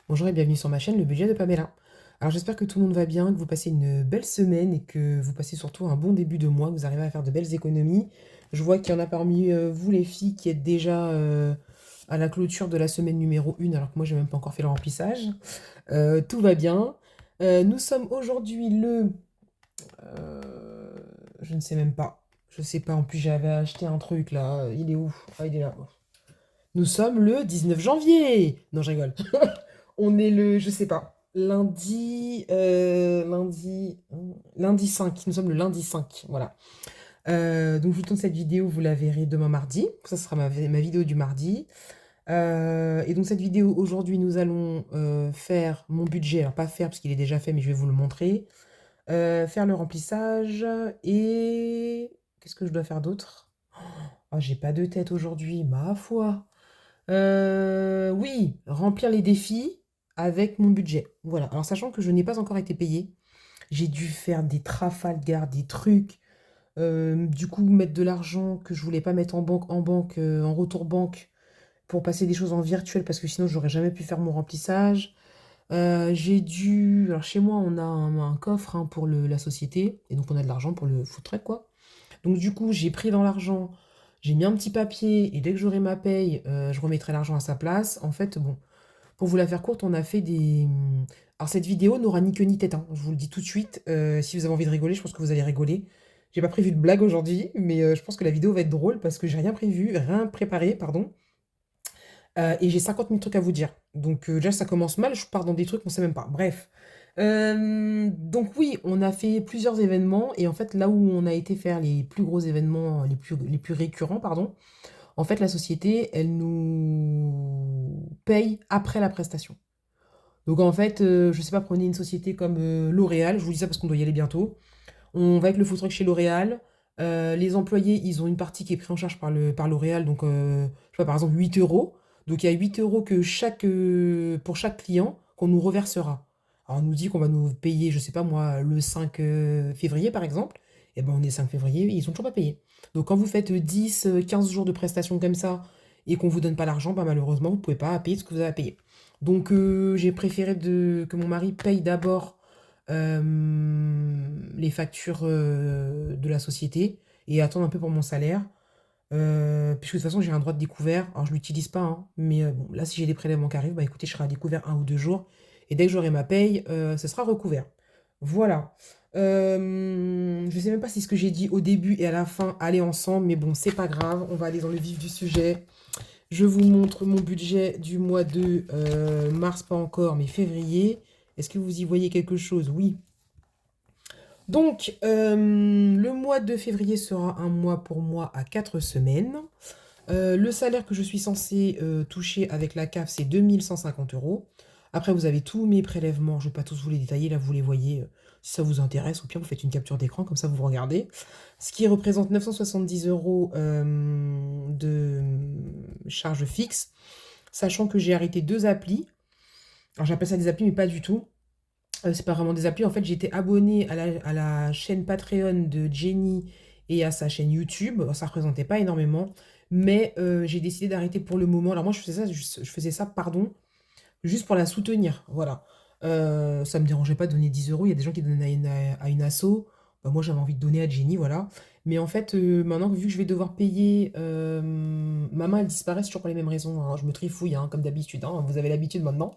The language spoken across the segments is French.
Bonjour et bienvenue sur ma chaîne, le budget de Pamela. Alors j'espère que tout le monde va bien, que vous passez une belle semaine et que vous passez surtout un bon début de mois, que vous arrivez à faire de belles économies. Je vois qu'il y en a parmi vous les filles qui êtes déjà à la clôture de la semaine numéro 1 alors que moi j'ai même pas encore fait le remplissage. Tout va bien. Nous sommes aujourd'hui je ne sais même pas. Je sais pas, en plus j'avais acheté un truc là. Il est où? Ah, il est là. Nous sommes le 19 janvier. Non, je rigole. On est je sais pas, lundi 5. Nous sommes le lundi 5, voilà. Donc, je vous tourne cette vidéo, vous la verrez demain mardi. Ça sera ma vidéo du mardi. Et donc, cette vidéo, aujourd'hui, nous allons faire mon budget. Alors, pas faire, parce qu'il est déjà fait, mais je vais vous le montrer. Faire le remplissage. Et qu'est-ce que je dois faire d'autre? Oh, j'ai pas de tête aujourd'hui, ma foi. Oui, remplir les défis avec mon budget. Voilà. Alors, sachant que je n'ai pas encore été payée, j'ai dû faire des Trafalgar, des trucs. Du coup, mettre de l'argent que je voulais pas mettre en banque, en retour banque, pour passer des choses en virtuel parce que sinon, j'aurais jamais pu faire mon remplissage. J'ai dû. Alors, chez moi, on a un coffre hein, pour la société et donc on a de l'argent pour le food truck, quoi. Donc du coup, j'ai pris dans l'argent, j'ai mis un petit papier et dès que j'aurai ma paye, je remettrai l'argent à sa place. En fait, bon, pour vous la faire courte, on a fait des... Alors cette vidéo n'aura ni queue ni tête, hein, je vous le dis tout de suite. Si vous avez envie de rigoler, je pense que vous allez rigoler. J'ai pas prévu de blague aujourd'hui, mais je pense que la vidéo va être drôle parce que j'ai rien prévu, rien préparé, pardon. Et j'ai 50 000 trucs à vous dire. Donc déjà, ça commence mal, je pars dans des trucs qu'on sait même pas. Bref. Donc oui, on a fait plusieurs événements et en fait là où on a été faire les plus gros événements, les plus récurrents, pardon, en fait la société, elle nous paye après la prestation. Donc en fait, je sais pas, prenez une société comme L'Oréal, je vous dis ça parce qu'on doit y aller bientôt. On va avec le food truck chez L'Oréal. Les employés, ils ont une partie qui est prise en charge par L'Oréal, donc je sais pas, par exemple 8 euros. Donc il y a 8 euros pour chaque client qu'on nous reversera. Alors on nous dit qu'on va nous payer, je sais pas moi, le 5 février par exemple. Et ben on est 5 février, ils sont toujours pas payés. Donc quand vous faites 10, 15 jours de prestations comme ça et qu'on vous donne pas l'argent, bah malheureusement vous pouvez pas payer ce que vous avez à payer. Donc j'ai préféré que mon mari paye d'abord les factures de la société et attendre un peu pour mon salaire. Puisque de toute façon, j'ai un droit de découvert. Alors, je ne l'utilise pas, hein, mais bon, là, si j'ai des prélèvements qui arrivent, bah écoutez, je serai à découvert 1 ou 2 jours. Et dès que j'aurai ma paye, ce sera recouvert. Voilà. Je ne sais même pas si ce que j'ai dit au début et à la fin allait ensemble, mais bon, c'est pas grave. On va aller dans le vif du sujet. Je vous montre mon budget du mois de mars, pas encore, mais février. Est-ce que vous y voyez quelque chose? Oui. Donc, le mois de février sera un mois pour moi à 4 semaines. Le salaire que je suis censée toucher avec la CAF, c'est 2 150 euros. Après, vous avez tous mes prélèvements. Je ne vais pas tous vous les détailler. Là, vous les voyez. Si ça vous intéresse, au pire, vous faites une capture d'écran. Comme ça, vous regardez. Ce qui représente 970 euros de charge fixe. Sachant que j'ai arrêté 2 applis. Alors, j'appelle ça des applis, mais pas du tout. C'est pas vraiment des applis. En fait, j'étais abonnée à la chaîne Patreon de Jenny et à sa chaîne YouTube. Ça représentait pas énormément, mais j'ai décidé d'arrêter pour le moment. Alors moi, je faisais ça, pardon, juste pour la soutenir. Voilà. Ça me dérangeait pas de donner 10 euros. Il y a des gens qui donnent à une asso. Bah, moi, j'avais envie de donner à Jenny, voilà. Mais en fait, maintenant, vu que je vais devoir payer, ma main, elle disparaît toujours pour les mêmes raisons, hein. Je me trifouille, hein, comme d'habitude, hein. Vous avez l'habitude maintenant.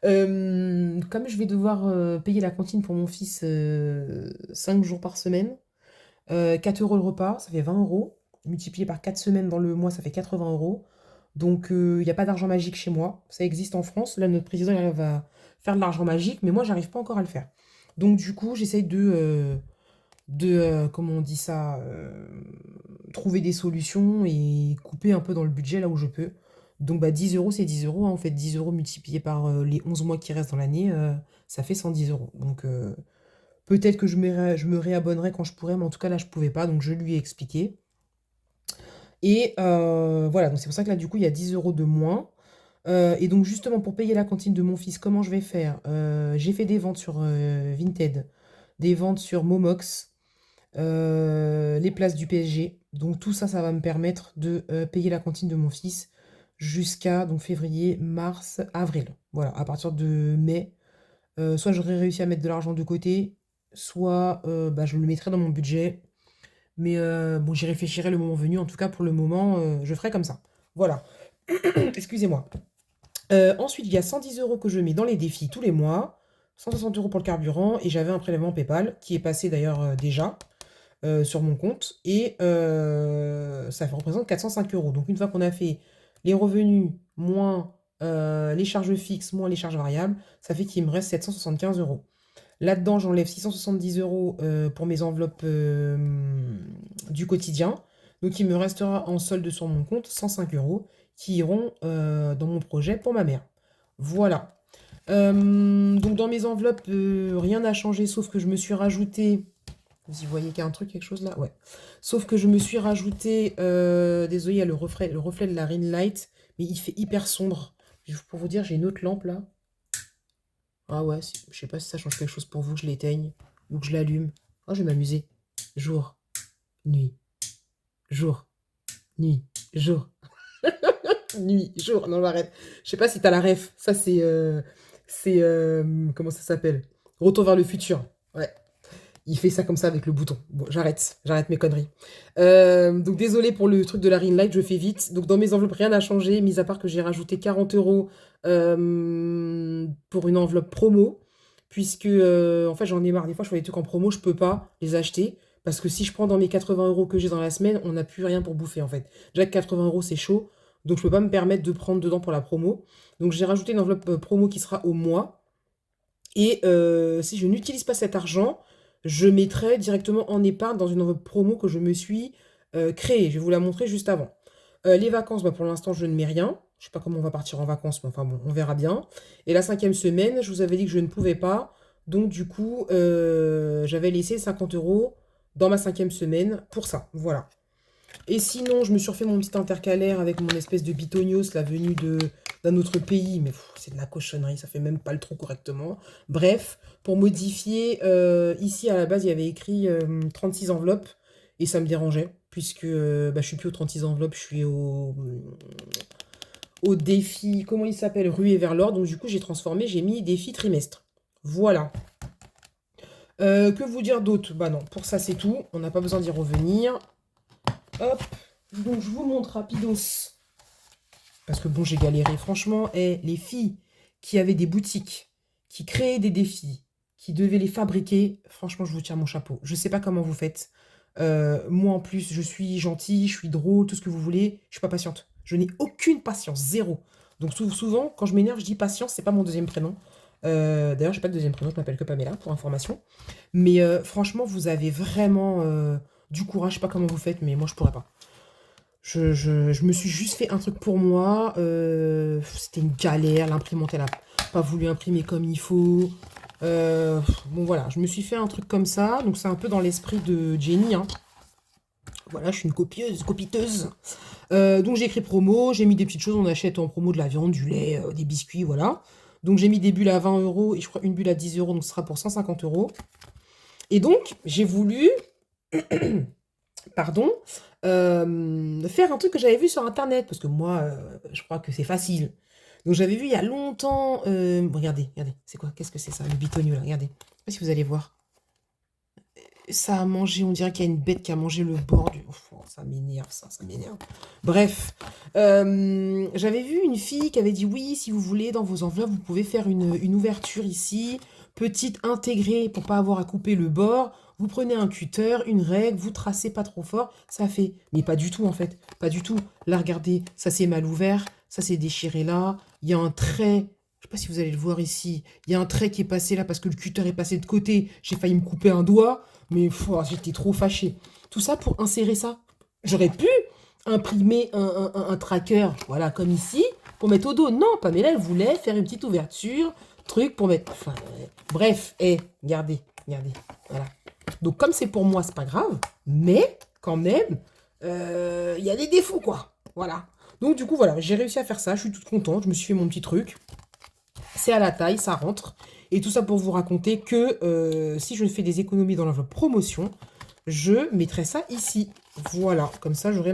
Comme je vais devoir payer la cantine pour mon fils 5 jours par semaine, 4 euros le repas, ça fait 20 euros. Multiplié par 4 semaines dans le mois, ça fait 80 euros. Donc, il n'y a pas d'argent magique chez moi. Ça existe en France. Là, notre président il arrive à faire de l'argent magique, mais moi, j'arrive pas encore à le faire. Donc, du coup, j'essaye comment on dit ça, trouver des solutions et couper un peu dans le budget là où je peux. Donc, bah, 10 euros, c'est 10 euros, hein. En fait, 10 euros multiplié par les 11 mois qui restent dans l'année, ça fait 110 euros. Donc, peut-être que je me réabonnerai quand je pourrai, mais en tout cas, là, je pouvais pas. Donc, je lui ai expliqué. Et voilà, donc c'est pour ça que là, du coup, il y a 10 euros de moins. Et donc, justement, pour payer la cantine de mon fils, comment je vais faire? J'ai fait des ventes sur Vinted, des ventes sur Momox, les places du PSG. Donc, tout ça, ça va me permettre de payer la cantine de mon fils. jusqu'à donc février, mars, avril. Voilà, à partir de mai, soit j'aurais réussi à mettre de l'argent de côté, soit bah, je le mettrais dans mon budget. Mais bon, j'y réfléchirai le moment venu. En tout cas, pour le moment, je ferai comme ça. Voilà. Excusez-moi. Ensuite, il y a 110 euros que je mets dans les défis tous les mois. 160 euros pour le carburant. Et j'avais un prélèvement PayPal qui est passé d'ailleurs déjà sur mon compte. Et ça représente 405 euros. Donc, une fois qu'on a fait les revenus moins les charges fixes, moins les charges variables, ça fait qu'il me reste 775 euros. Là-dedans, j'enlève 670 euros pour mes enveloppes du quotidien. Donc, il me restera en solde sur mon compte 105 euros qui iront dans mon projet pour ma mère. Voilà. Donc, dans mes enveloppes, rien n'a changé, sauf que je me suis rajouté. Vous y voyez qu'il y a un truc, quelque chose là? Ouais. Sauf que je me suis rajouté. Désolé, il y a le reflet de la ring light, mais il fait hyper sombre. Pour vous dire, j'ai une autre lampe là. Ah ouais, je sais pas si ça change quelque chose pour vous, que je l'éteigne ou que je l'allume. Oh, je vais m'amuser. Jour, nuit, jour, nuit, jour, nuit, jour. Non, j'arrête. Je sais pas si t'as la ref. Ça, comment ça s'appelle? Retour vers le futur. Ouais. Il fait ça comme ça avec le bouton. Bon, j'arrête mes conneries. Donc désolé pour le truc de la ring light, je fais vite. Donc dans mes enveloppes, rien n'a changé, mis à part que j'ai rajouté 40 euros pour une enveloppe promo, puisque en fait j'en ai marre. Des fois je fais des trucs en promo, je peux pas les acheter, parce que si je prends dans mes 80 euros que j'ai dans la semaine, on n'a plus rien pour bouffer en fait. Déjà que 80 euros c'est chaud, donc je peux pas me permettre de prendre dedans pour la promo. Donc j'ai rajouté une enveloppe promo qui sera au mois. Et si je n'utilise pas cet argent, je mettrai directement en épargne dans une enveloppe promo que je me suis créée. Je vais vous la montrer juste avant. Les vacances, bah, pour l'instant, je ne mets rien. Je ne sais pas comment on va partir en vacances, mais enfin bon, on verra bien. Et la 5e semaine, je vous avais dit que je ne pouvais pas. Donc du coup, j'avais laissé 50 euros dans ma 5e semaine pour ça. Voilà. Et sinon, je me suis refait mon petit intercalaire avec mon espèce de bitonios, la venue d'un autre pays. Mais c'est de la cochonnerie, ça fait même pas le trou correctement. Bref, pour modifier, ici à la base, il y avait écrit 36 enveloppes. Et ça me dérangeait, puisque bah, je suis plus aux 36 enveloppes, je suis au défi, comment il s'appelle? Ruée vers l'or. Donc du coup, j'ai transformé, j'ai mis défi trimestre. Voilà. Que vous dire d'autre? Bah non, pour ça c'est tout. On n'a pas besoin d'y revenir. Hop, donc je vous montre rapidos. Parce que bon, j'ai galéré. Franchement, les filles qui avaient des boutiques, qui créaient des défis, qui devaient les fabriquer, franchement, je vous tire mon chapeau. Je sais pas comment vous faites. Moi, en plus, je suis gentille, je suis drôle, tout ce que vous voulez. Je suis pas patiente. Je n'ai aucune patience, zéro. Donc souvent, quand je m'énerve, je dis patience, c'est pas mon deuxième prénom. D'ailleurs, j'ai pas de deuxième prénom, je m'appelle que Pamela, pour information. Mais franchement, vous avez vraiment du courage, je sais pas comment vous faites, mais moi, je pourrais pas. Je me suis juste fait un truc pour moi. C'était une galère. L'imprimante, elle a pas voulu imprimer comme il faut. Bon, voilà. Je me suis fait un truc comme ça. Donc, c'est un peu dans l'esprit de Jenny. Hein. Voilà, je suis une copiteuse. Donc, j'ai écrit promo. J'ai mis des petites choses. On achète en promo de la viande, du lait, des biscuits. Voilà. Donc, j'ai mis des bulles à 20 euros. Et je crois une bulle à 10 euros. Donc, ce sera pour 150 euros. Et donc, j'ai voulu... pardon, faire un truc que j'avais vu sur internet, parce que moi, je crois que c'est facile. Donc j'avais vu il y a longtemps, regardez, c'est quoi? Qu'est-ce que c'est ça, le bitonio là? Regardez, je sais pas si vous allez voir. Ça a mangé, on dirait qu'il y a une bête qui a mangé le bord du... Oh, ça m'énerve, ça m'énerve. Bref, j'avais vu une fille qui avait dit, oui, si vous voulez, dans vos enveloppes, vous pouvez faire une ouverture ici, petite intégrée pour pas avoir à couper le bord. Vous prenez un cutter, une règle, vous tracez pas trop fort, ça fait. Mais pas du tout en fait, pas du tout. Là, regardez, ça c'est mal ouvert, ça c'est déchiré là. Il y a un trait, je sais pas si vous allez le voir ici. Il y a un trait qui est passé là parce que le cutter est passé de côté. J'ai failli me couper un doigt, mais j'étais trop fâchée. Tout ça pour insérer ça. J'aurais pu imprimer un tracker, voilà, comme ici, pour mettre au dos. Non, Pamela, elle voulait faire une petite ouverture, truc pour mettre... Enfin, bref, regardez, voilà. Donc, comme c'est pour moi, c'est pas grave, mais quand même, il y a des défauts, quoi. Voilà. Donc, du coup, voilà, j'ai réussi à faire ça. Je suis toute contente. Je me suis fait mon petit truc. C'est à la taille, ça rentre. Et tout ça pour vous raconter que si je fais des économies dans l'enveloppe promotion, je mettrai ça ici. Voilà, comme ça, j'aurai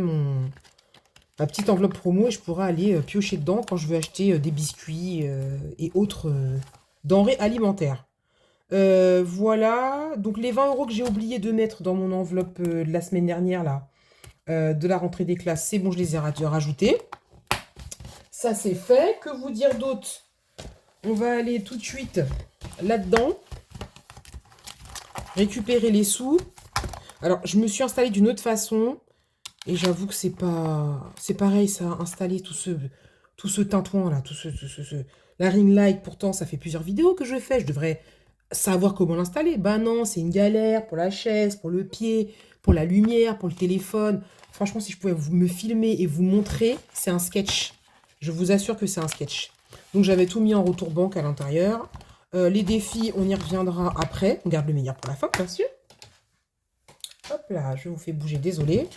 ma petite enveloppe promo et je pourrai aller piocher dedans quand je veux acheter des biscuits et autres denrées alimentaires. Voilà, donc les 20 € que j'ai oublié de mettre dans mon enveloppe de la semaine dernière, là, de la rentrée des classes, c'est bon, je les ai rajoutés. Ça, c'est fait. Que vous dire d'autre? On va aller tout de suite là-dedans, récupérer les sous. Alors, je me suis installée d'une autre façon, et j'avoue que c'est pas... C'est pareil, ça, installer tout ce tintouin, là, la ring light, pourtant, ça fait plusieurs vidéos que je fais, je devrais savoir comment l'installer. Bah non, c'est une galère pour la chaise, pour le pied, pour la lumière, pour le téléphone. Franchement, si je pouvais me filmer et vous montrer, c'est un sketch. Je vous assure que c'est un sketch. Donc j'avais tout mis en retour banque à l'intérieur. Les défis, on y reviendra après. On garde le meilleur pour la fin, bien sûr. Hop là, je vous fais bouger, désolé.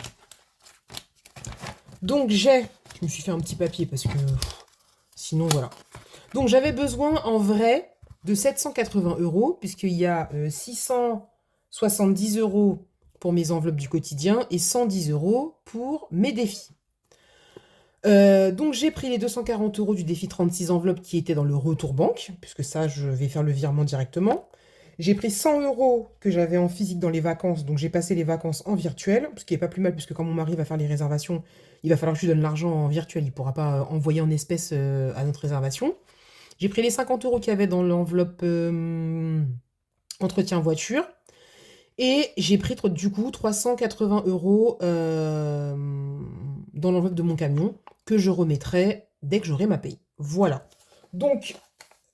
Donc je me suis fait un petit papier parce que sinon voilà. Donc j'avais besoin en vrai de 780 €, puisqu'il y a 670 € pour mes enveloppes du quotidien et 110 € pour mes défis. Donc j'ai pris les 240 € du défi 36 enveloppes qui étaient dans le retour banque, puisque ça je vais faire le virement directement. J'ai pris 100 € que j'avais en physique dans les vacances, donc j'ai passé les vacances en virtuel, ce qui n'est pas plus mal, puisque quand mon mari va faire les réservations, il va falloir que je lui donne l'argent en virtuel, il ne pourra pas envoyer en espèces à notre réservation. J'ai pris les 50 € qu'il y avait dans l'enveloppe entretien voiture. Et j'ai pris du coup 380 € dans l'enveloppe de mon camion que je remettrai dès que j'aurai ma paye. Voilà. Donc,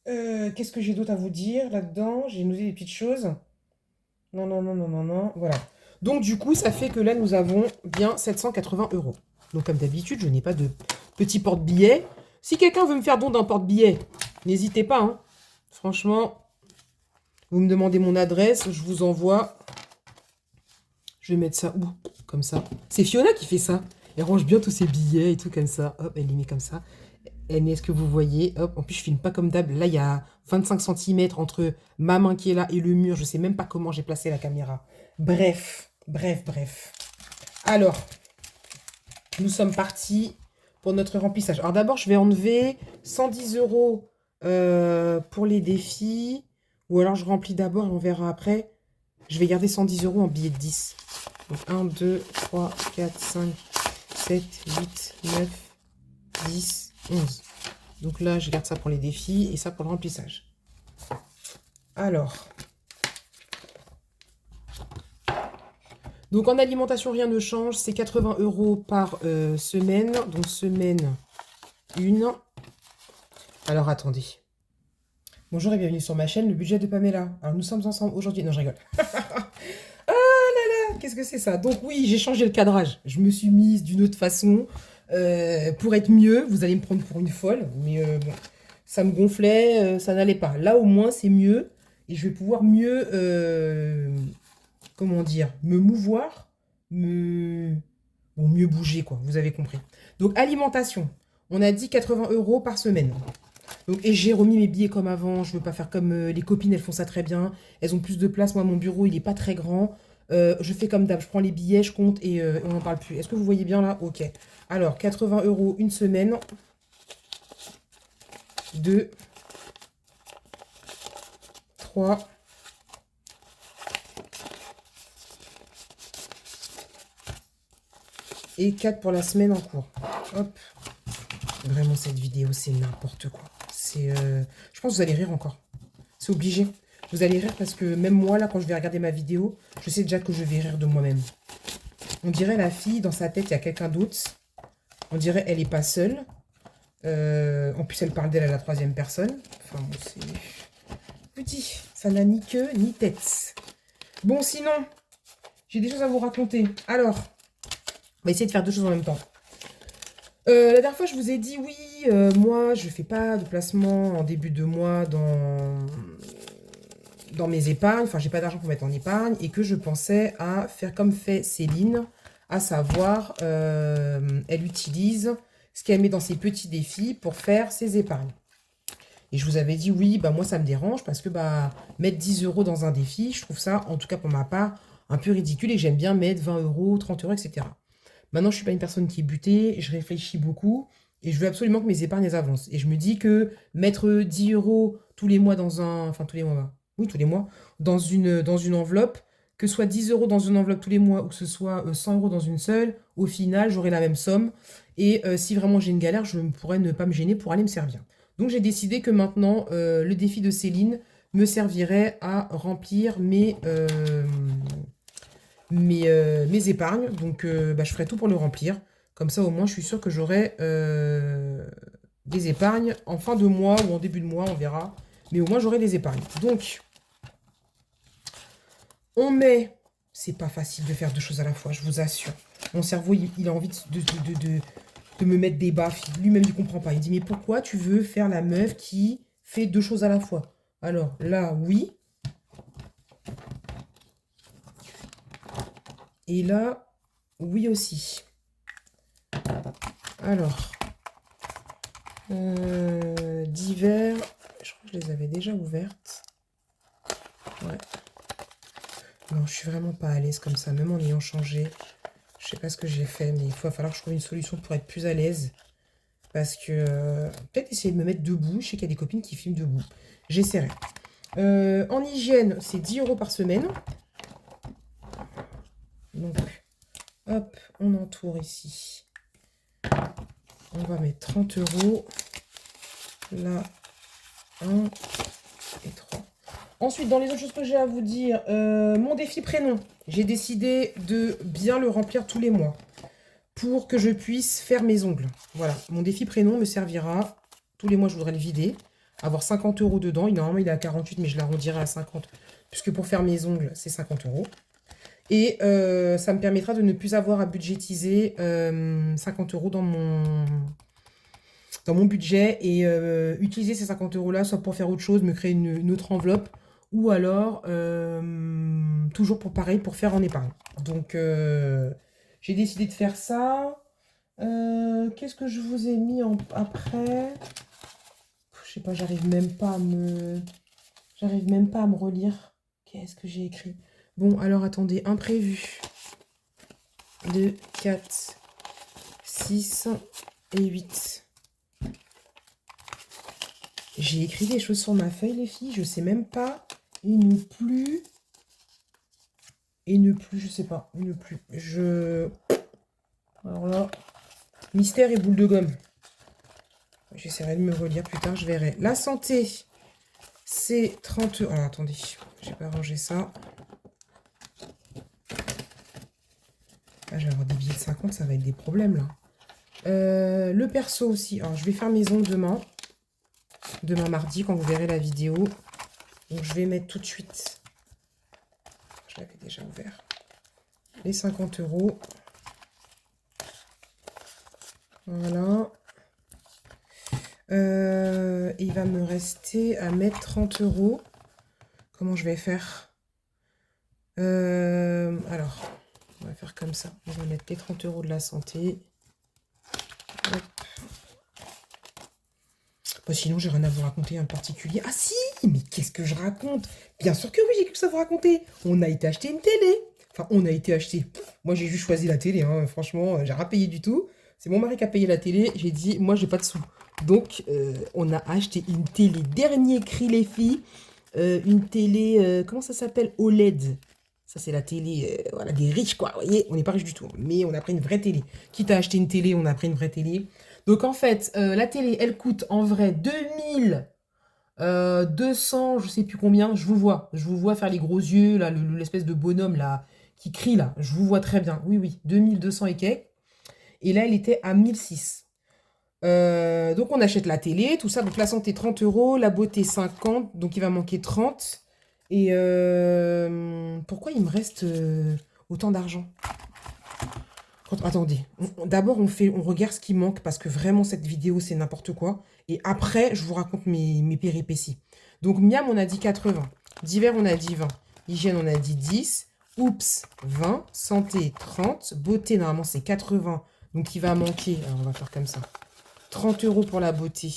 qu'est-ce que j'ai d'autre à vous dire là-dedans? J'ai noté des petites choses. Non, non, non, non, non, non. Voilà. Donc, du coup, ça fait que là, nous avons bien 780 €. Donc, comme d'habitude, je n'ai pas de petit porte-billets. Si quelqu'un veut me faire don d'un porte-billets, n'hésitez pas. Hein. Franchement, vous me demandez mon adresse, je vous envoie. Je vais mettre ça où? Comme ça. C'est Fiona qui fait ça. Elle range bien tous ses billets et tout comme ça. Hop, elle les met comme ça. Elle met ce que vous voyez. Hop, en plus, je filme pas comme d'hab. Là, il y a 25 cm entre ma main qui est là et le mur. Je sais même pas comment j'ai placé la caméra. Bref, bref, bref. Alors, nous sommes partis pour notre remplissage. Alors d'abord, je vais enlever 110 € pour les défis. Ou alors, je remplis d'abord et on verra après. Je vais garder 110 € en billets de 10. Donc 1, 2, 3, 4, 5, 7, 8, 9, 10, 11. Donc là, je garde ça pour les défis et ça pour le remplissage. Alors. Donc en alimentation, rien ne change. C'est 80 € par semaine. Donc semaine 1. Alors attendez. Bonjour et bienvenue sur ma chaîne, le budget de Pamela. Alors nous sommes ensemble aujourd'hui. Non, je rigole. Qu'est-ce que c'est ça? Donc oui, j'ai changé le cadrage. Je me suis mise d'une autre façon pour être mieux. Vous allez me prendre pour une folle, mais bon, ça me gonflait, ça n'allait pas. Là, au moins, c'est mieux. Et je vais pouvoir mieux, comment dire, me mouvoir, bon, mieux bouger, quoi. Vous avez compris. Donc, alimentation. On a dit 80 € par semaine. Donc, et j'ai remis mes billets comme avant. Je ne veux pas faire comme les copines, elles font ça très bien. Elles ont plus de place. Moi, mon bureau, il n'est pas très grand. Je fais comme d'hab, je prends les billets, je compte et on n'en parle plus. Est-ce que vous voyez bien là? Ok. Alors, 80 € une semaine. 2, 3, et 4 pour la semaine en cours. Hop. Vraiment, cette vidéo, c'est n'importe quoi. C'est, je pense que vous allez rire encore. C'est obligé. Vous allez rire parce que même moi, là, quand je vais regarder ma vidéo, je sais déjà que je vais rire de moi-même. On dirait la fille, dans sa tête, il y a quelqu'un d'autre. On dirait elle n'est pas seule. En plus, elle parle d'elle à la troisième personne. Enfin, bon, c'est... Je vous dis, ça n'a ni queue ni tête. Bon, sinon, j'ai des choses à vous raconter. Alors, on va essayer de faire deux choses en même temps. La dernière fois, je vous ai dit, oui, moi, je ne fais pas de placement en début de mois dans mes épargnes, enfin j'ai pas d'argent pour mettre en épargne, et que je pensais à faire comme fait Céline, à savoir, elle utilise ce qu'elle met dans ses petits défis pour faire ses épargnes. Et je vous avais dit, oui, bah moi ça me dérange, parce que bah mettre 10 € dans un défi, je trouve ça, en tout cas pour ma part, un peu ridicule, et j'aime bien mettre 20 €, 30 €, etc. Maintenant, je suis pas une personne qui est butée, je réfléchis beaucoup et je veux absolument que mes épargnes elles avancent. Et je me dis que mettre 10 euros tous les mois dans un... Enfin, tous les mois, oui, tous les mois, dans une enveloppe, que ce soit 10 euros dans une enveloppe tous les mois ou que ce soit 100 euros dans une seule, au final, j'aurai la même somme. Et si vraiment j'ai une galère, je pourrais ne pas me gêner pour aller me servir. Donc j'ai décidé que maintenant, le défi de Céline me servirait à remplir mes épargnes. Donc bah, je ferai tout pour le remplir. Comme ça, au moins, je suis sûre que j'aurai des épargnes en fin de mois ou en début de mois, on verra. Mais au moins, j'aurai des épargnes. Donc, on met... C'est pas facile de faire deux choses à la fois, je vous assure. Mon cerveau, il a envie de me mettre des baffes. Lui-même, il comprend pas. Il dit, mais pourquoi tu veux faire la meuf qui fait deux choses à la fois? Alors, là, oui. Et là, oui aussi. Alors, divers, je crois que je les avais déjà ouvertes. Ouais. Non, je suis vraiment pas à l'aise comme ça, même en ayant changé. Je sais pas ce que j'ai fait, mais il va falloir que je trouve une solution pour être plus à l'aise. Parce que peut-être essayer de me mettre debout. Je sais qu'il y a des copines qui filment debout. J'essaierai. En hygiène, c'est 10 euros par semaine. Donc, hop, on entoure ici. On va mettre 30 euros. Là, 1 et 3. Ensuite, dans les autres choses que j'ai à vous dire, mon défi prénom. J'ai décidé de bien le remplir tous les mois pour que je puisse faire mes ongles. Voilà, mon défi prénom me servira. Tous les mois, je voudrais le vider. Avoir 50 euros dedans. Normalement, il est à 48, mais je l'arrondirai à 50. Puisque pour faire mes ongles, c'est 50 euros. Et ça me permettra de ne plus avoir à budgétiser 50 euros dans mon budget et utiliser ces 50 euros-là, soit pour faire autre chose, me créer une autre enveloppe, ou alors, toujours pour pareil, pour faire en épargne. Donc, j'ai décidé de faire ça. Qu'est-ce que je vous ai mis après? Je sais pas, j'arrive même pas à me relire. Qu'est-ce que j'ai écrit? Bon, alors attendez, imprévu. 2, 4, 6 et 8. J'ai écrit des choses sur ma feuille, les filles. Je sais même pas. Et ne plus, je sais pas. Et ne plus. Alors là, mystère et boule de gomme. J'essaierai de me relire plus tard, je verrai. La santé, c'est 30 euros. Alors, attendez, j'ai pas rangé ça. Ah, je vais avoir des billets de 50, ça va être des problèmes, là. Le perso aussi. Alors, je vais faire mes ongles demain. Demain mardi, quand vous verrez la vidéo. Donc, je vais mettre tout de suite. Je l'avais déjà ouvert. Les 50 euros. Voilà. Il va me rester à mettre 30 euros. Comment je vais faire? Alors, on va faire comme ça. On va mettre les 30 euros de la santé. Hop. Bon, sinon, j'ai rien à vous raconter en particulier. Ah si, mais qu'est-ce que je raconte? Bien sûr que oui, j'ai quelque chose à vous raconter. On a été acheter une télé. Enfin, on a été acheter. Moi, j'ai juste choisi la télé. Hein. Franchement, j'ai rien payé du tout. C'est mon mari qui a payé la télé. J'ai dit, moi, j'ai pas de sous. Donc, on a acheté une télé. Dernier cri, les filles. Une télé, comment ça s'appelle? OLED. Ça, c'est la télé voilà, des riches, quoi. Vous voyez, on n'est pas riches du tout. Mais on a pris une vraie télé. Quitte à acheter une télé, on a pris une vraie télé. Donc, en fait, la télé, elle coûte en vrai 2200, je sais plus combien. Je vous vois faire les gros yeux, là, l'espèce de bonhomme, là, qui crie, là. Je vous vois très bien. Oui, oui, 2200 et quelques. Et là, elle était à 1006. Donc, on achète la télé, tout ça. Donc, la santé, 30 euros. La beauté, 50. Donc, il va manquer 30. Et pourquoi il me reste autant d'argent? Attendez, d'abord on regarde ce qui manque parce que vraiment cette vidéo c'est n'importe quoi. Et après je vous raconte mes péripéties. Donc miam on a dit 80, divers on a dit 20, hygiène on a dit 10, oups 20, santé 30, beauté normalement c'est 80. Donc il va manquer, alors on va faire comme ça, 30 euros pour la beauté.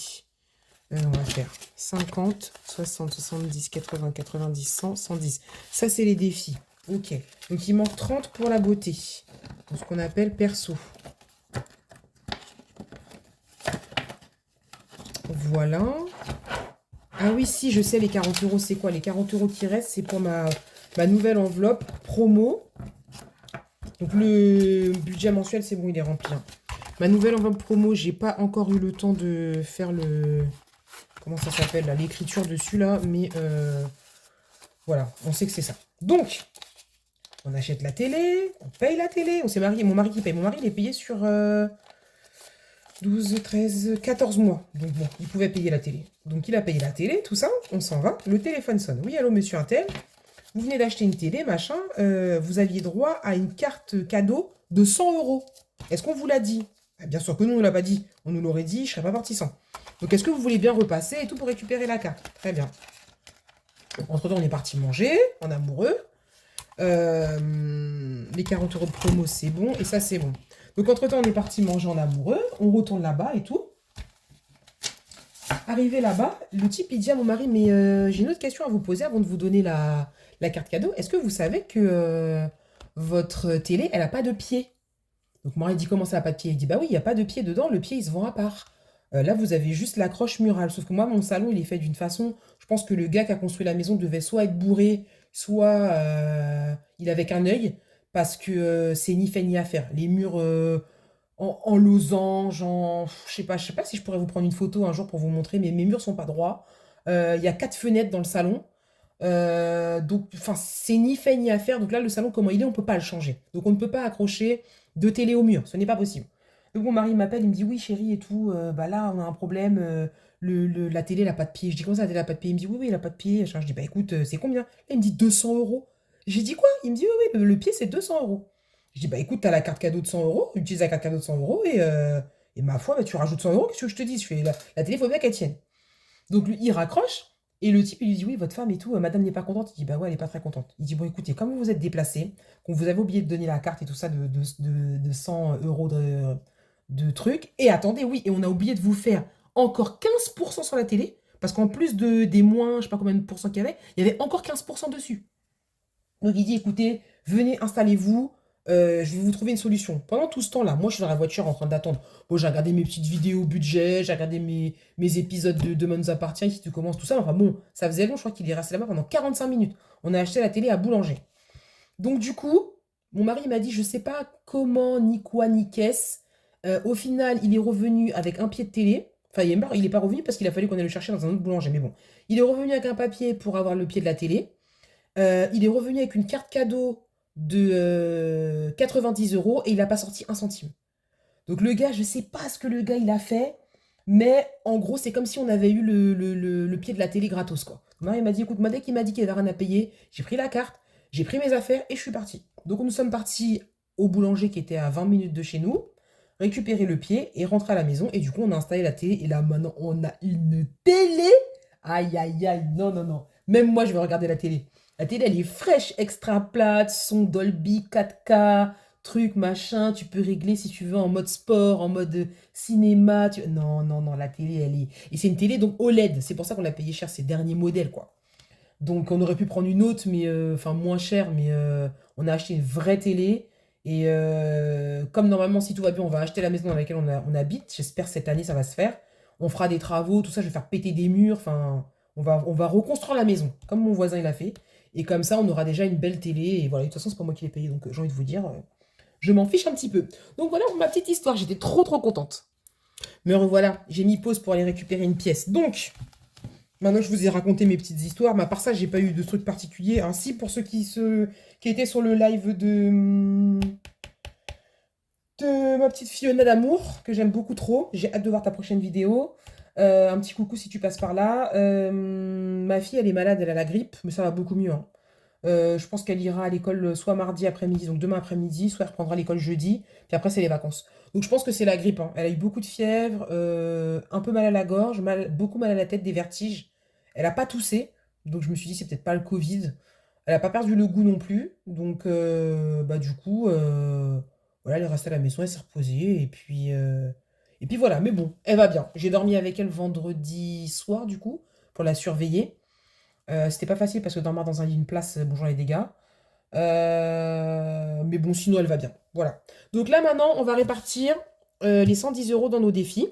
On va faire 50, 60, 70, 80, 90, 100, 110. Ça c'est les défis. Ok. Donc, il manque 30 pour la beauté. Donc, ce qu'on appelle perso. Voilà. Ah oui, si, je sais, les 40 euros, c'est quoi? Les 40 euros qui restent, c'est pour ma nouvelle enveloppe promo. Donc, le budget mensuel, c'est bon, il est rempli, hein. Ma nouvelle enveloppe promo, j'ai pas encore eu le temps de faire le... Comment ça s'appelle, là? L'écriture dessus, là. Mais voilà, on sait que c'est ça. Donc, on achète la télé, on paye la télé. On s'est marié, mon mari qui paye. Mon mari, il est payé sur 12, 13, 14 mois. Donc bon, il pouvait payer la télé. Donc il a payé la télé, tout ça, on s'en va. Le téléphone sonne. Oui, allô, monsieur Intel. Vous venez d'acheter une télé, machin. Vous aviez droit à une carte cadeau de 100 euros. Est-ce qu'on vous l'a dit? Ah, bien sûr que nous, on ne l'a pas dit. On nous l'aurait dit, je serais pas parti sans. Donc est-ce que vous voulez bien repasser et tout pour récupérer la carte? Très bien. Entre-temps, on est parti manger, en amoureux. Les 40 euros de promo, c'est bon. Et ça, c'est bon. Donc, entre-temps, on est parti manger en amoureux. On retourne là-bas et tout. Arrivé là-bas, le type, il dit à mon mari, mais j'ai une autre question à vous poser avant de vous donner la carte cadeau. Est-ce que vous savez que votre télé, elle n'a pas de pied? Donc, mon mari dit, comment ça n'a pas de pied? Il dit, bah oui, il n'y a pas de pied dedans. Le pied, il se vend à part. Là, vous avez juste l'accroche murale. Sauf que moi, mon salon, il est fait d'une façon... Je pense que le gars qui a construit la maison devait soit être bourré, soit il avait qu'un œil. Parce que c'est ni fait ni à faire. Les murs en losange, je sais pas si je pourrais vous prendre une photo un jour pour vous montrer, mais mes murs sont pas droits. Il y a 4 fenêtres dans le salon. Donc, enfin, c'est ni fait ni à faire. Donc là, le salon, comment il est, on peut pas le changer. Donc on ne peut pas accrocher de télé au mur. Ce n'est pas possible. Donc mon mari m'appelle, il me dit oui chérie et tout, bah là on a un problème, la télé elle a pas de pied. Je dis comment ça la télé a pas de pied? Il me dit oui oui elle a pas de pied. Je dis bah écoute c'est combien? Là, il me dit 200 euros. J'ai dit quoi? Il me dit oui oui le pied c'est 200 euros. Je dis bah écoute t'as la carte cadeau de 100 euros, utilise la carte cadeau de 100 euros et ma foi bah, tu rajoutes 100 euros, qu'est-ce que je te dis? Je fais la télé faut bien qu'elle tienne. Donc lui il raccroche et le type il lui dit oui votre femme et tout, madame n'est pas contente. Il dit bah ouais elle est pas très contente. Il dit bon écoutez comme vous vous êtes déplacé, qu'on vous avez oublié de donner la carte et tout ça de 100 euros de trucs. Et attendez, oui, et on a oublié de vous faire encore 15% sur la télé, parce qu'en plus des moins, je sais pas combien de pourcents qu'il y avait, il y avait encore 15% dessus. Donc il dit, écoutez, venez, installez-vous, je vais vous trouver une solution. Pendant tout ce temps-là, moi je suis dans la voiture en train d'attendre. Bon, j'ai regardé mes petites vidéos budget, j'ai regardé mes épisodes de Demain nous appartient, qui tu commences tout ça. Enfin bon, ça faisait long, je crois qu'il est resté là-bas pendant 45 minutes. On a acheté la télé à Boulanger. Donc du coup, mon mari m'a dit, je sais pas comment, ni quoi, ni qu'est-ce. Au final, il est revenu avec un pied de télé. Enfin, il est pas revenu parce qu'il a fallu qu'on aille le chercher dans un autre boulanger. Mais bon, il est revenu avec un papier pour avoir le pied de la télé. Il est revenu avec une carte cadeau de 90 euros et il n'a pas sorti un centime. Donc le gars, je sais pas ce que le gars il a fait, mais en gros, c'est comme si on avait eu le pied de la télé gratos, quoi. Mon mari m'a dit, écoute, moi, dès qu'il m'a dit qu'il avait rien à payer, j'ai pris la carte, j'ai pris mes affaires et je suis parti. Donc nous sommes partis au boulanger qui était à 20 minutes de chez nous, récupérer le pied et rentrer à la maison. Et du coup, on a installé la télé et là, maintenant, on a une télé. Aïe, aïe, aïe, non, non, non. Même moi, je vais regarder la télé. La télé, elle est fraîche, extra plate, son Dolby 4K, truc, machin. Tu peux régler si tu veux en mode sport, en mode cinéma. Non, non, non, la télé, elle est... Et c'est une télé donc OLED. C'est pour ça qu'on l'a payé cher, ces derniers modèles, quoi. Donc on aurait pu prendre une autre, mais enfin moins chère, mais on a acheté une vraie télé. Et comme normalement, si tout va bien, on va acheter la maison dans laquelle on habite. J'espère que cette année, ça va se faire. On fera des travaux, tout ça, je vais faire péter des murs. Enfin, on va reconstruire la maison, comme mon voisin il a fait. Et comme ça, on aura déjà une belle télé. Et voilà, de toute façon, c'est pas moi qui l'ai payé, donc j'ai envie de vous dire, je m'en fiche un petit peu. Donc voilà pour ma petite histoire, j'étais trop trop contente. Me revoilà, j'ai mis pause pour aller récupérer une pièce. Donc, maintenant, je vous ai raconté mes petites histoires, mais à part ça, j'ai pas eu de trucs particuliers. Ainsi, pour ceux qui étaient sur le live de ma petite Fiona d'amour, que j'aime beaucoup trop, j'ai hâte de voir ta prochaine vidéo. Un petit coucou si tu passes par là. Ma fille, elle est malade, elle a la grippe, mais ça va beaucoup mieux, hein. Je pense qu'elle ira à l'école soit mardi après-midi, donc demain après-midi, soit elle reprendra l'école jeudi, puis après c'est les vacances. Donc je pense que c'est la grippe, hein. Elle a eu beaucoup de fièvre, un peu mal à la gorge, beaucoup mal à la tête, des vertiges. Elle a pas toussé, donc je me suis dit c'est peut-être pas le Covid. Elle a pas perdu le goût non plus, donc bah du coup, voilà, elle est restée à la maison, elle s'est reposée, et puis voilà. Mais bon, elle va bien. J'ai dormi avec elle vendredi soir du coup, pour la surveiller. C'était pas facile parce que dormir dans un lit, une place, bonjour les dégâts. Mais bon, sinon, elle va bien. Voilà. Donc là, maintenant, on va répartir les 110 € dans nos défis.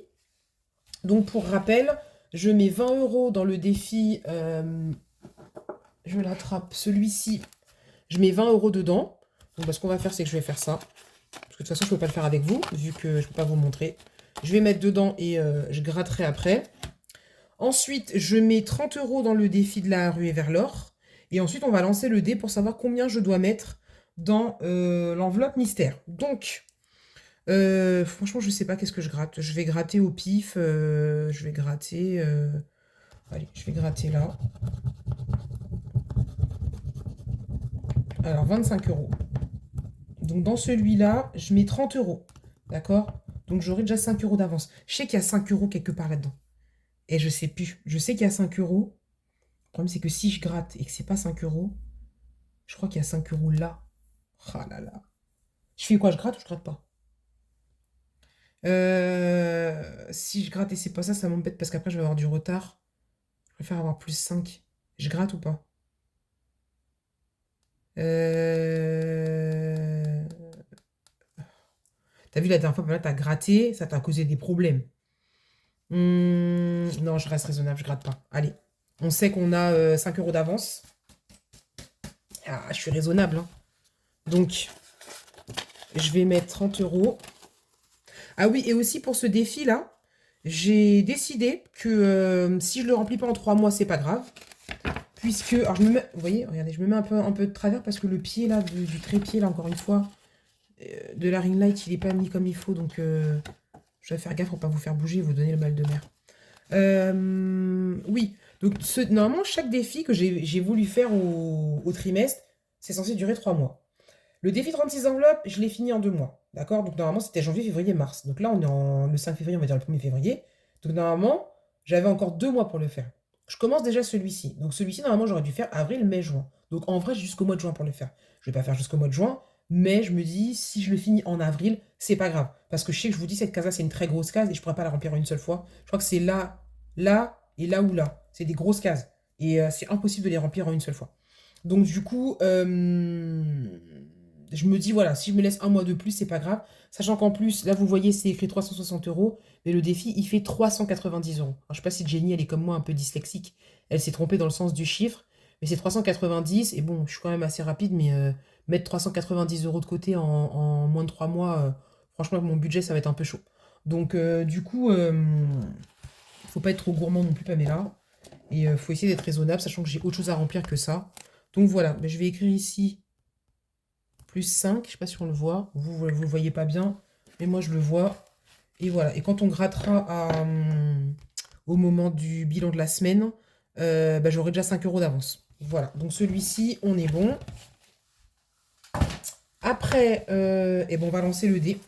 Donc, pour rappel, je mets 20 € dans le défi. Je l'attrape. Celui-ci, je mets 20 € dedans. Donc, bah, ce qu'on va faire, c'est que je vais faire ça. Parce que de toute façon, je ne peux pas le faire avec vous, vu que je ne peux pas vous le montrer. Je vais mettre dedans et je gratterai après. Ensuite, je mets 30 € dans le défi de la ruée vers l'or. Et ensuite, on va lancer le dé pour savoir combien je dois mettre dans l'enveloppe mystère. Donc, franchement, je ne sais pas qu'est-ce que je gratte. Je vais gratter au pif. Je vais gratter... Allez, je vais gratter là. Alors, 25 €. Donc, dans celui-là, je mets 30 €. D'accord? Donc, j'aurai déjà 5 € d'avance. Je sais qu'il y a 5 € quelque part là-dedans. Et je sais plus. Je sais qu'il y a 5 €. Le problème, c'est que si je gratte et que c'est pas 5 €, je crois qu'il y a 5 € là. Ah là là. Je fais quoi? Je gratte ou je gratte pas? Si je gratte et c'est pas ça, ça m'embête parce qu'après, je vais avoir du retard. Je préfère avoir plus 5. Je gratte ou pas? T'as vu la dernière fois, là, t'as gratté, ça t'a causé des problèmes. Non, je reste raisonnable, je gratte pas. Allez, on sait qu'on a 5 € d'avance. Ah, je suis raisonnable, hein. Donc, je vais mettre 30 €. Ah oui, et aussi pour ce défi-là, j'ai décidé que si je le remplis pas en 3 mois, c'est pas grave. Puisque, alors je me mets, vous voyez, regardez, je me mets un peu de travers parce que le pied là, du trépied là, encore une fois, de la ring light, il est pas mis comme il faut. Donc, je vais faire gaffe pour pas vous faire bouger et vous donner le mal de mer. Oui, donc normalement, chaque défi que j'ai voulu faire au trimestre, c'est censé durer 3 mois. Le défi 36 enveloppes, je l'ai fini en 2 mois. D'accord? Donc normalement, c'était janvier, février, mars. Donc là, on est le 5 février, on va dire le 1er février. Donc normalement, j'avais encore 2 mois pour le faire. Je commence déjà celui-ci. Donc celui-ci, normalement, j'aurais dû faire avril, mai, juin. Donc en vrai, j'ai jusqu'au mois de juin pour le faire. Je vais pas faire jusqu'au mois de juin, mais je me dis, si je le finis en avril, c'est pas grave. Parce que je sais que je vous dis, cette case-là, c'est une très grosse case et je pourrais pas la remplir en une seule fois. Je crois que c'est là, là et là ou là. C'est des grosses cases. Et c'est impossible de les remplir en une seule fois. Donc du coup, je me dis, voilà, si je me laisse un mois de plus, c'est pas grave. Sachant qu'en plus, là, vous voyez, c'est écrit 360 €, mais le défi, il fait 390 €. Alors, je sais pas si Jenny, elle est comme moi, un peu dyslexique. Elle s'est trompée dans le sens du chiffre, mais c'est 390. Et bon, je suis quand même assez rapide, mais mettre 390 € de côté en moins de 3 mois, franchement, mon budget, ça va être un peu chaud. Donc, du coup, faut pas être trop gourmand non plus, Pamela. Et faut essayer d'être raisonnable, sachant que j'ai autre chose à remplir que ça. Donc voilà, je vais écrire ici plus 5, je sais pas si on le voit, vous le voyez pas bien, mais moi je le vois. Et voilà, et quand on grattera au moment du bilan de la semaine, j'aurai déjà 5 € d'avance. Voilà, donc celui-ci, on est bon. Après, on va lancer le dé.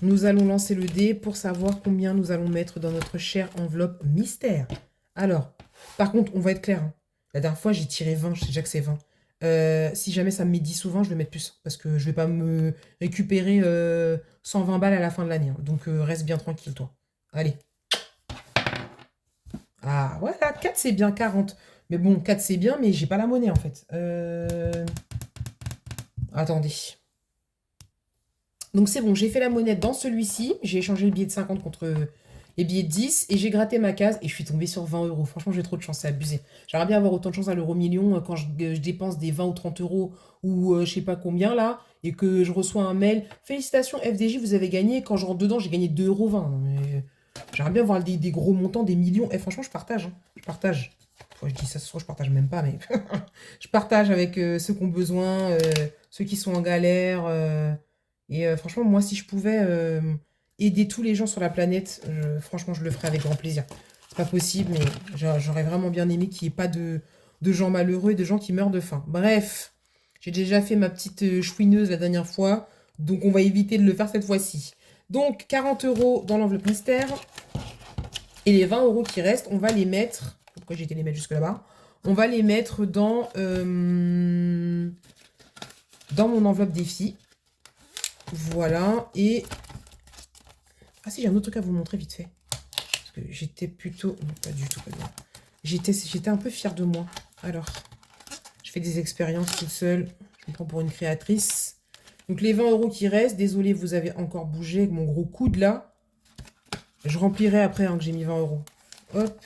Nous allons lancer le dé pour savoir combien nous allons mettre dans notre chère enveloppe mystère. Alors, par contre, on va être clair, hein. La dernière fois, j'ai tiré 20, je sais déjà que c'est 20. Si jamais ça me met 10 ou 20, je vais mettre plus. Parce que je vais pas me récupérer 120 balles à la fin de l'année, hein. Donc, reste bien tranquille, toi. Allez. Ah, voilà, 4 c'est bien, 40. Mais bon, 4 c'est bien, mais j'ai pas la monnaie, en fait. Attendez. Donc c'est bon, j'ai fait la monnaie dans celui-ci. J'ai échangé le billet de 50 contre les billets de 10. Et j'ai gratté ma case et je suis tombée sur 20 €. Franchement, j'ai trop de chance, c'est abusé. J'aimerais bien avoir autant de chance à l'euro million quand je dépense des 20 ou 30 € ou je sais pas combien là. Et que je reçois un mail. Félicitations FDJ, vous avez gagné. Quand je rentre dedans, j'ai gagné 2,20 €. Non, mais j'aimerais bien avoir des gros montants, des millions. Et franchement, je partage, hein. Je partage. Enfin, je dis ça, je partage même pas, mais je partage avec ceux qui ont besoin, ceux qui sont en galère. Et franchement, moi, si je pouvais aider tous les gens sur la planète, franchement, je le ferais avec grand plaisir. C'est pas possible, mais j'aurais vraiment bien aimé qu'il n'y ait pas de gens malheureux et de gens qui meurent de faim. Bref, j'ai déjà fait ma petite chouineuse la dernière fois, donc on va éviter de le faire cette fois-ci. Donc, 40 € dans l'enveloppe mystère. Et les 20 € qui restent, on va les mettre... Pourquoi j'ai été les mettre jusque là-bas? On va les mettre dans mon enveloppe défi. Voilà, et... Ah si, j'ai un autre truc à vous montrer vite fait. Parce que j'étais plutôt... Non, pas du tout, pas bien. J'étais un peu fière de moi. Alors, je fais des expériences toute seule. Je me prends pour une créatrice. Donc les 20 € qui restent, désolé, vous avez encore bougé avec mon gros coude là. Je remplirai après que j'ai mis 20 €. Hop,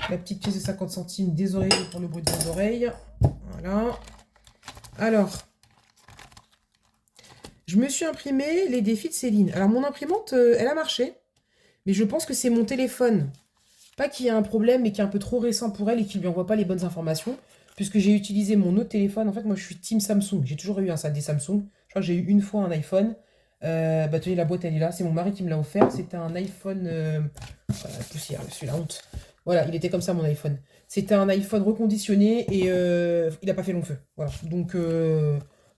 la petite pièce de 50 centimes des oreilles pour le bruit de vos oreilles. Voilà. Alors, je me suis imprimé les défis de Céline. Alors mon imprimante, elle a marché. Mais je pense que c'est mon téléphone. Pas qu'il y a un problème, mais qui est un peu trop récent pour elle et qui ne lui envoie pas les bonnes informations. Puisque j'ai utilisé mon autre téléphone. En fait, moi, je suis team Samsung. J'ai toujours eu des Samsung. Je crois que j'ai eu une fois un iPhone. Bah, tenez, la boîte, elle est là. C'est mon mari qui me l'a offert. C'était un iPhone... Voilà, la poussière, je suis la honte. Voilà, il était comme ça, mon iPhone. C'était un iPhone reconditionné et il n'a pas fait long feu. Voilà. Donc,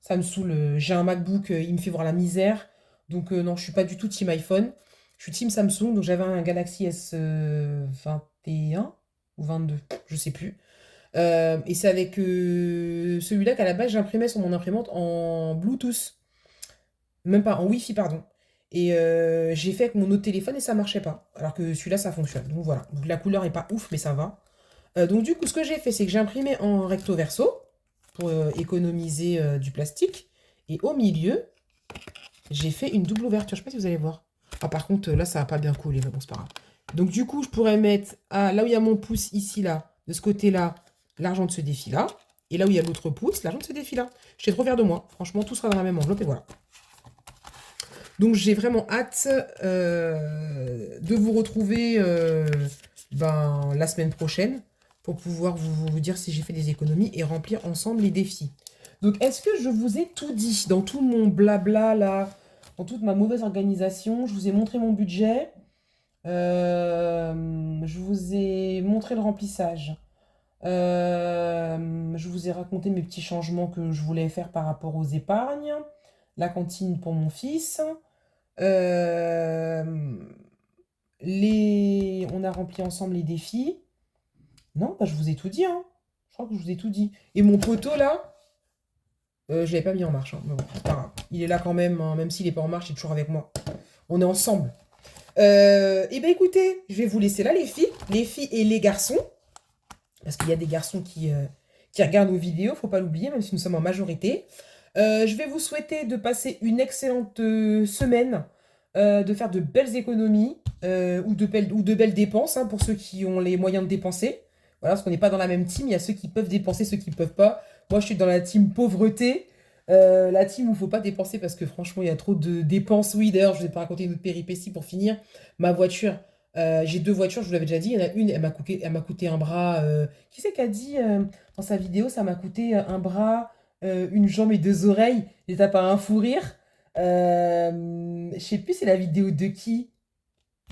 ça me saoule. J'ai un MacBook, il me fait voir la misère. Donc, non, je suis pas du tout team iPhone. Je suis team Samsung. Donc, j'avais un Galaxy S 21 ou 22, je sais plus. Et c'est avec celui-là qu'à la base j'imprimais sur mon imprimante en Bluetooth. Même pas, en Wi-Fi, pardon. Et j'ai fait avec mon autre téléphone et ça marchait pas. Alors que celui-là, ça fonctionne. Donc voilà. Donc la couleur est pas ouf, mais ça va. Donc du coup, ce que j'ai fait, c'est que j'ai imprimé en recto verso pour économiser du plastique. Et au milieu, j'ai fait une double ouverture. Je sais pas si vous allez voir. Ah, par contre, là, ça va pas bien coller, mais bon, c'est pas grave. Donc du coup, je pourrais mettre là où il y a mon pouce, ici, là, de ce côté-là, l'argent de ce défi-là. Et là où il y a l'autre pouce, l'argent de ce défi-là. J'étais trop fière de moi. Franchement, tout sera dans la même enveloppe et voilà. Donc j'ai vraiment hâte de vous retrouver la semaine prochaine pour pouvoir vous dire si j'ai fait des économies et remplir ensemble les défis. Donc est-ce que je vous ai tout dit dans tout mon blabla là, dans toute ma mauvaise organisation? Je vous ai montré mon budget, je vous ai montré le remplissage. Je vous ai raconté mes petits changements que je voulais faire par rapport aux épargnes, la cantine pour mon fils. Euh, On a rempli ensemble les défis. Non, bah, je vous ai tout dit, hein. Je crois que je vous ai tout dit. Et mon poteau, là, je ne l'avais pas mis en marche, hein. Mais bon, c'est pas grave. Il est là quand même, hein. Même s'il n'est pas en marche, il est toujours avec moi. On est ensemble. Et ben écoutez, je vais vous laisser là, les filles et les garçons. Parce qu'il y a des garçons qui regardent nos vidéos, faut pas l'oublier, même si nous sommes en majorité. Je vais vous souhaiter de passer une excellente semaine, de faire de belles économies ou de belles dépenses, hein, pour ceux qui ont les moyens de dépenser. Voilà, parce qu'on n'est pas dans la même team. Il y a ceux qui peuvent dépenser, ceux qui ne peuvent pas. Moi, je suis dans la team pauvreté. La team où il ne faut pas dépenser parce que franchement, il y a trop de dépenses. Oui, d'ailleurs, je ne vous ai pas raconté une autre péripétie pour finir. Ma voiture, j'ai deux voitures, je vous l'avais déjà dit. Il y en a une, elle m'a coûté un bras. Qui c'est qui a dit dans sa vidéo, ça m'a coûté un bras, une jambe et deux oreilles. Et t'as pas un fou rire. Je sais plus c'est la vidéo de qui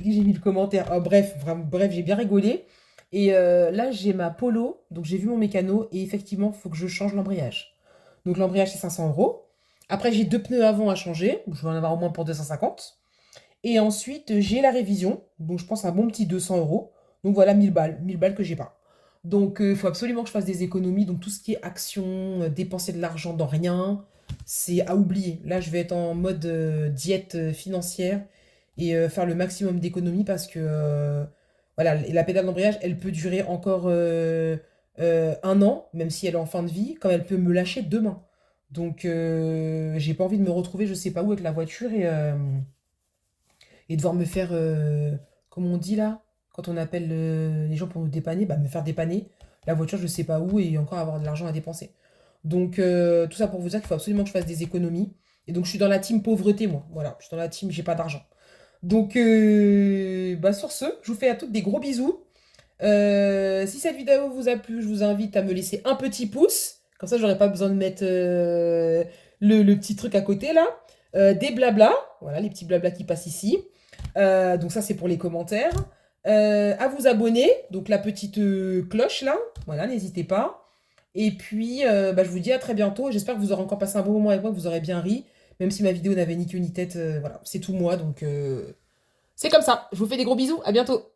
j'ai mis le commentaire. Oh, bref, vraiment, bref, j'ai bien rigolé. Et là, j'ai ma Polo, donc j'ai vu mon mécano, et effectivement, il faut que je change l'embrayage. Donc l'embrayage, c'est 500 €. Après, j'ai deux pneus avant à changer, je vais en avoir au moins pour 250. Et ensuite, j'ai la révision, donc je pense un bon petit 200 €. Donc voilà, 1000 balles que j'ai pas. Donc il faut absolument que je fasse des économies. Donc tout ce qui est action, dépenser de l'argent dans rien, c'est à oublier. Là, je vais être en mode diète financière et faire le maximum d'économies parce que voilà, la pédale d'embrayage, elle peut durer encore un an, même si elle est en fin de vie, comme elle peut me lâcher demain. Donc j'ai pas envie de me retrouver, je sais pas où avec la voiture et devoir me faire, comme on dit là, quand on appelle les gens pour nous dépanner, bah, me faire dépanner la voiture, je sais pas où, et encore avoir de l'argent à dépenser. Donc, tout ça pour vous dire qu'il faut absolument que je fasse des économies. Et donc, je suis dans la team pauvreté, moi. Voilà, je suis dans la team j'ai pas d'argent. Donc, bah, sur ce, je vous fais à toutes des gros bisous. Si cette vidéo vous a plu, je vous invite à me laisser un petit pouce. Comme ça, j'aurai pas besoin de mettre le petit truc à côté là. Des blabla, voilà, les petits blabla qui passent ici. Donc ça, c'est pour les commentaires. À vous abonner, donc la petite cloche là, voilà, n'hésitez pas. Et puis, bah, je vous dis à très bientôt. J'espère que vous aurez encore passé un bon moment avec moi, que vous aurez bien ri, même si ma vidéo n'avait ni queue ni tête. Voilà, c'est tout moi, donc c'est comme ça. Je vous fais des gros bisous, à bientôt.